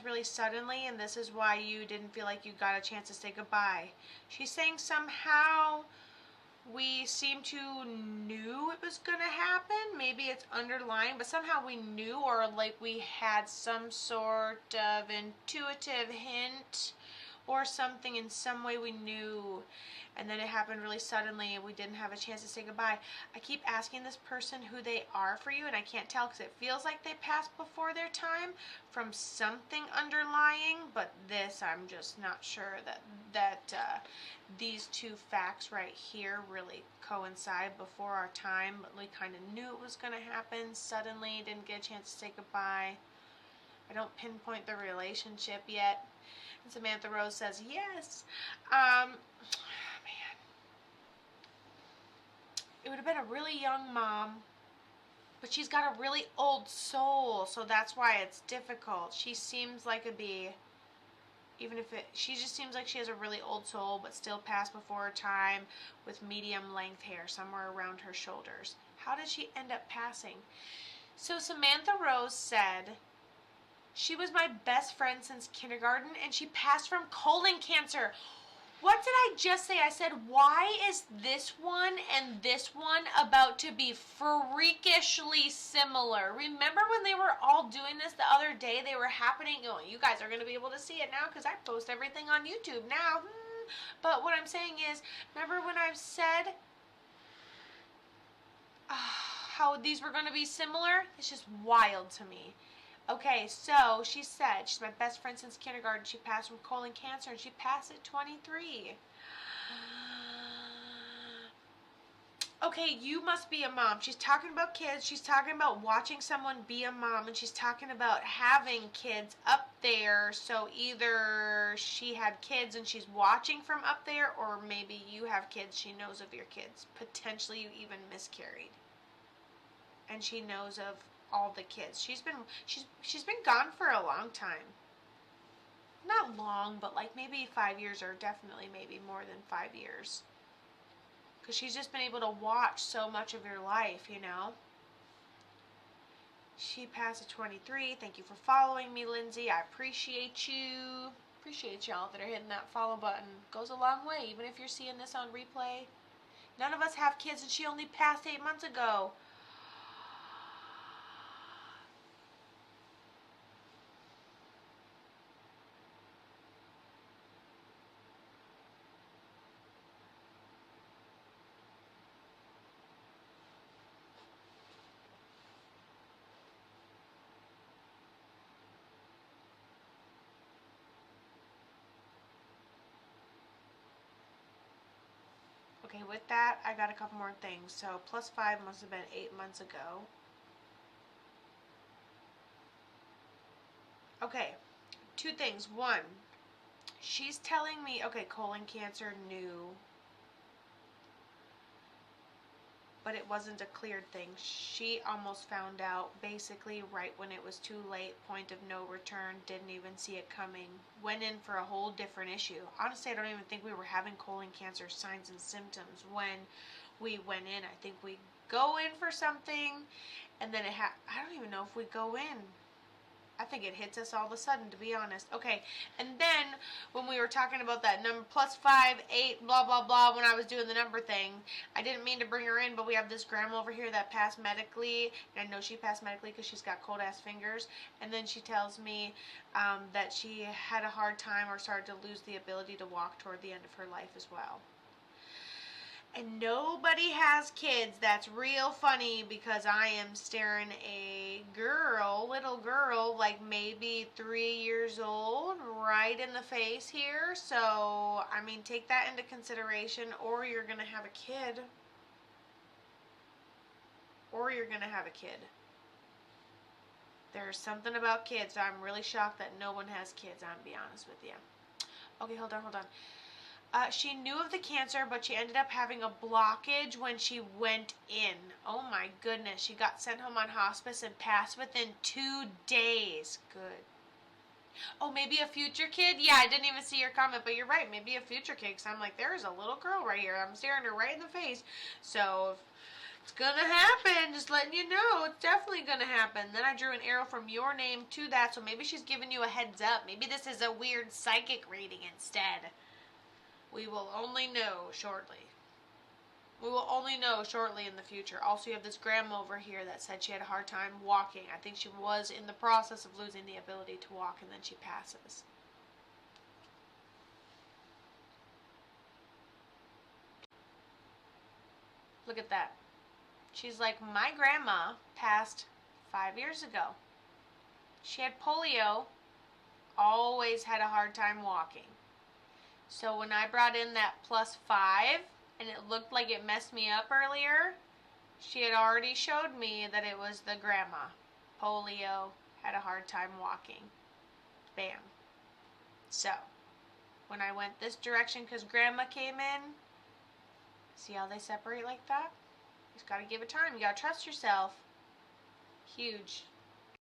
really suddenly, and this is why you didn't feel like you got a chance to say goodbye. She's saying somehow we seem to knew it was going to happen. Maybe it's underlying, but somehow we knew, or like we had some sort of intuitive hint or something. In some way we knew, and then it happened really suddenly and we didn't have a chance to say goodbye. I keep asking this person who they are for you, and I can't tell because it feels like they passed before their time from something underlying, but this I'm just not sure that these two facts right here really coincide before our time, but we kind of knew it was going to happen suddenly, didn't get a chance to say goodbye. I don't pinpoint the relationship yet. And Samantha Rose says yes. Man, it would have been a really young mom, but she's got a really old soul, so that's why it's difficult. She seems like a bee. She just seems like she has a really old soul, but still passed before her time, with medium length hair somewhere around her shoulders. How did she end up passing? So Samantha Rose said, she was my best friend since kindergarten, and she passed from colon cancer. What did I just say? I said, why is this one and this one about to be freakishly similar? Remember when they were all doing this the other day? They were happening. Oh, you guys are going to be able to see it now because I post everything on YouTube now. But what I'm saying is, remember when I've said how these were going to be similar? It's just wild to me. Okay, so she said she's my best friend since kindergarten. She passed from colon cancer, and she passed at 23. Okay, you must be a mom. She's talking about kids. She's talking about watching someone be a mom, and she's talking about having kids up there. So either she had kids and she's watching from up there, or maybe you have kids. She knows of your kids. Potentially you even miscarried, and she knows of all the kids. She's been gone for a long time. Not long, but like maybe 5 years, or definitely maybe more than 5 years. Because she's just been able to watch so much of your life, you know. She passed at 23. Thank you for following me, Lindsay. I appreciate you. Appreciate y'all that are hitting that follow button. Goes a long way, even if you're seeing this on replay. None of us have kids, and she only passed 8 months ago. Okay, with that, I got a couple more things. So, +5 must have been 8 months ago. Okay, two things. One, she's telling me, okay, colon cancer, new, but it wasn't a cleared thing. She almost found out basically right when it was too late, point of no return, didn't even see it coming, went in for a whole different issue. Honestly, I don't even think we were having colon cancer signs and symptoms when we went in. I think we go in for something, and then I don't even know if we go in. I think it hits us all of a sudden, to be honest. Okay, and then when we were talking about that number, +5, 8, blah, blah, blah, when I was doing the number thing, I didn't mean to bring her in, but we have this grandma over here that passed medically, and I know she passed medically because she's got cold-ass fingers, and then she tells me that she had a hard time or started to lose the ability to walk toward the end of her life as well. And nobody has kids. That's real funny because I am staring a little girl, like maybe 3 years old, right in the face here. So, I mean, take that into consideration, or you're going to have a kid. Or you're going to have a kid. There's something about kids. I'm really shocked that no one has kids, I'm going to be honest with you. Okay, hold on. She knew of the cancer, but she ended up having a blockage when she went in. Oh my goodness. She got sent home on hospice and passed within 2 days. Good. Oh, maybe a future kid? Yeah, I didn't even see your comment, but you're right. Maybe a future kid, because I'm like, there is a little girl right here. I'm staring her right in the face. So, It's gonna happen. Just letting you know. It's definitely gonna happen. Then I drew an arrow from your name to that, so maybe she's giving you a heads up. Maybe this is a weird psychic reading instead. We will only know shortly. We will only know shortly in the future. Also, you have this grandma over here that said she had a hard time walking. I think she was in the process of losing the ability to walk, and then she passes. Look at that. She's like, my grandma passed 5 years ago. She had polio, always had a hard time walking. So when I brought in that +5, and it looked like it messed me up earlier, she had already showed me that it was the grandma. Polio, had a hard time walking. Bam. So, when I went this direction because grandma came in, see how they separate like that? You just gotta give it time. You gotta trust yourself. Huge.